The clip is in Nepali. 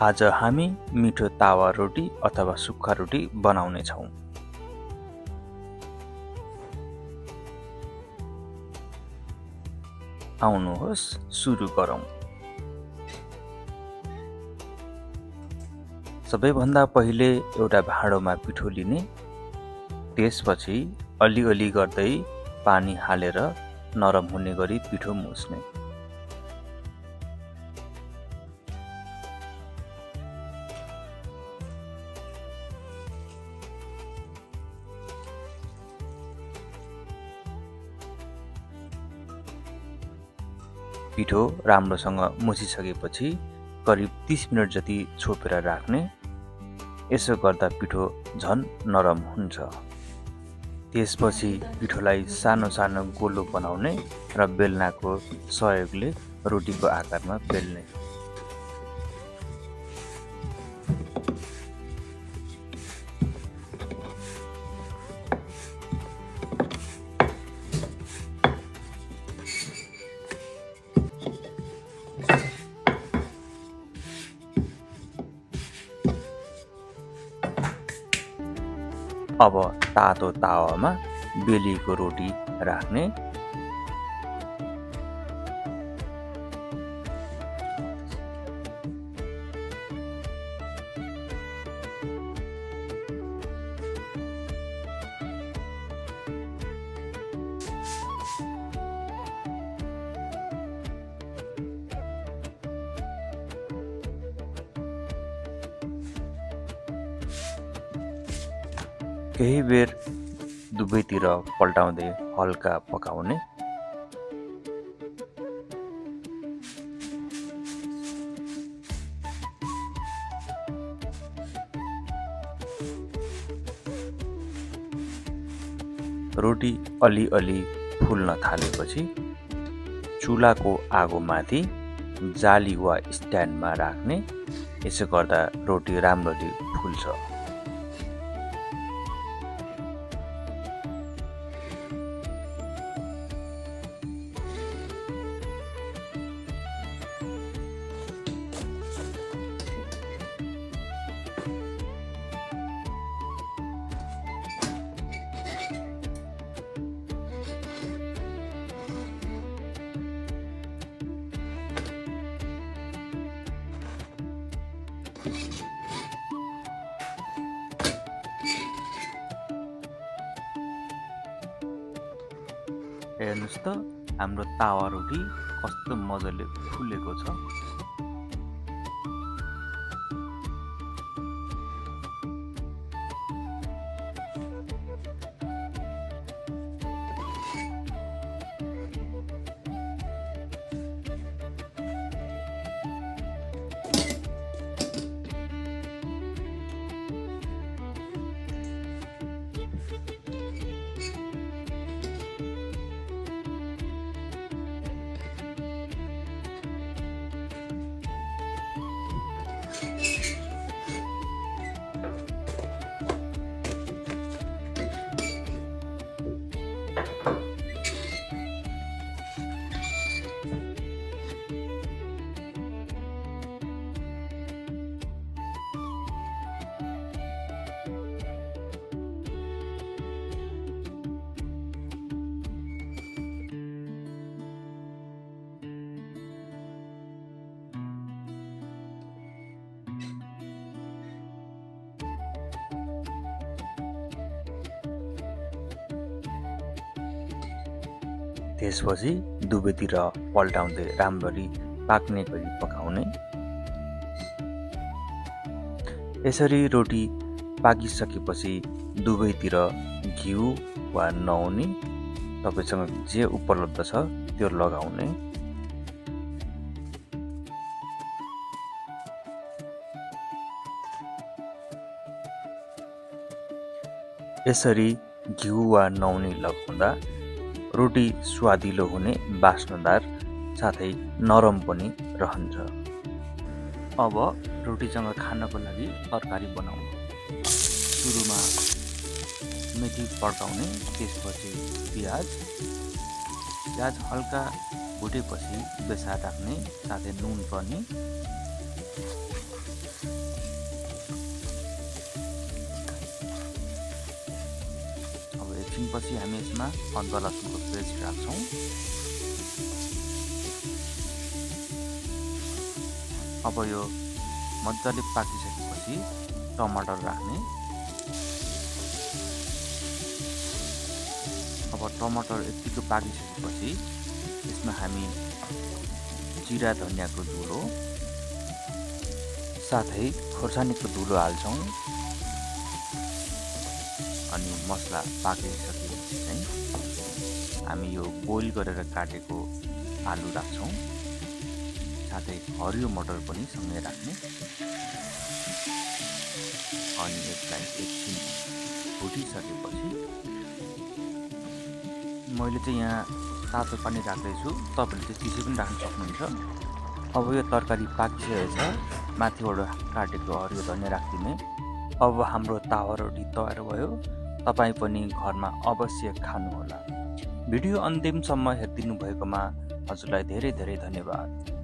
आज हामी मिठो तावा रोटी अथवा सुक्खा रोटी बनाउने छौँ। आउनुहोस् सुरु गरौँ। सबैभन्दा पहिले एउटा भाँडोमा पिठो लिने, त्यसपछि अलिअलि गर्दै पानी हालेर नरम हुने गरी पिठो मुछ्ने। पिठो राम्रोसँग मुछिसकेपछि करिब 30 मिनट जति छोपेर राख्ने। यसो गर्दा पिठो झन नरम हुन्छ। त्यसपछि पिठोलाई सानो सानो गोलो बनाउने र बेलनाको सहयोगले रोटीको आकारमा बेल्ने। अब तातो तावामा बेलिएको रोटी राख्ने। केही बेर दुवैतिर पल्टाउँदै हल्का पकाउने। रोटी अलिअलि फुल्न थालेपछि चुलाको आगोमाथि जाली वा स्ट्यान्डमा राख्ने। यसो गर्दा रोटी राम्ररी फुल्छ। हेर्नुस् त हाम्रो तावा रोटी कस्तो मजाले फुलेको छ। त्यसपछि दुवैतिर पल्टाउँदै राम्ररी पाक्ने गरी पकाउने। यसरी रोटी पाकिसकेपछि दुवैतिर घिउ वा नौनी तपाईसँग जे उपलब्ध छ त्यो लगाउने। यसरी घिउ वा नौनी लगाउँदा रोटी स्वादिलो हुने, बास्नदार साथै नरम पनि रहन्छ। अब रोटीसँग खानको लागि तरकारी बनाउनु। सुरुमा मेथी पड्काउने, त्यसपछि प्याज हल्का भुटेपछि बेसार राख्ने, साथै नुन पनि। एकछिनपछि हामी यसमा अदुवा लसुनको पेस्ट राख्छौँ। अब यो मजाले पाकिसकेपछि टमाटर राख्ने। अब टमाटर यतिको पाकिसकेपछि यसमा हामी जिरा धनियाँको धुलो साथै खोर्सानीको धुलो हाल्छौँ। अनि मसला पाकिसकेपछि चाहिँ हामी यो बोइल गरेर काटेको आलु राख्छौँ। साथै हरियो मटर पनि सँगै राख्ने। अनि यसलाई एकछिन फुटिसकेपछि मैले चाहिँ यहाँ तातो पानी राख्दैछु, तपाईँले चाहिँ चिसो पनि राख्न सक्नुहुन्छ। अब यो तरकारी पाकिसकेको छ, माथिबाट काटेको हरियो धनियाँ राखिदिने। अब हाम्रो तावा रोटी तयार भयो। तपाईँ पनि घरमा अवश्य खानुहोला। भिडियो अन्तिमसम्म हेरिदिनु भएकोमा हजुरलाई धेरै धेरै धन्यवाद।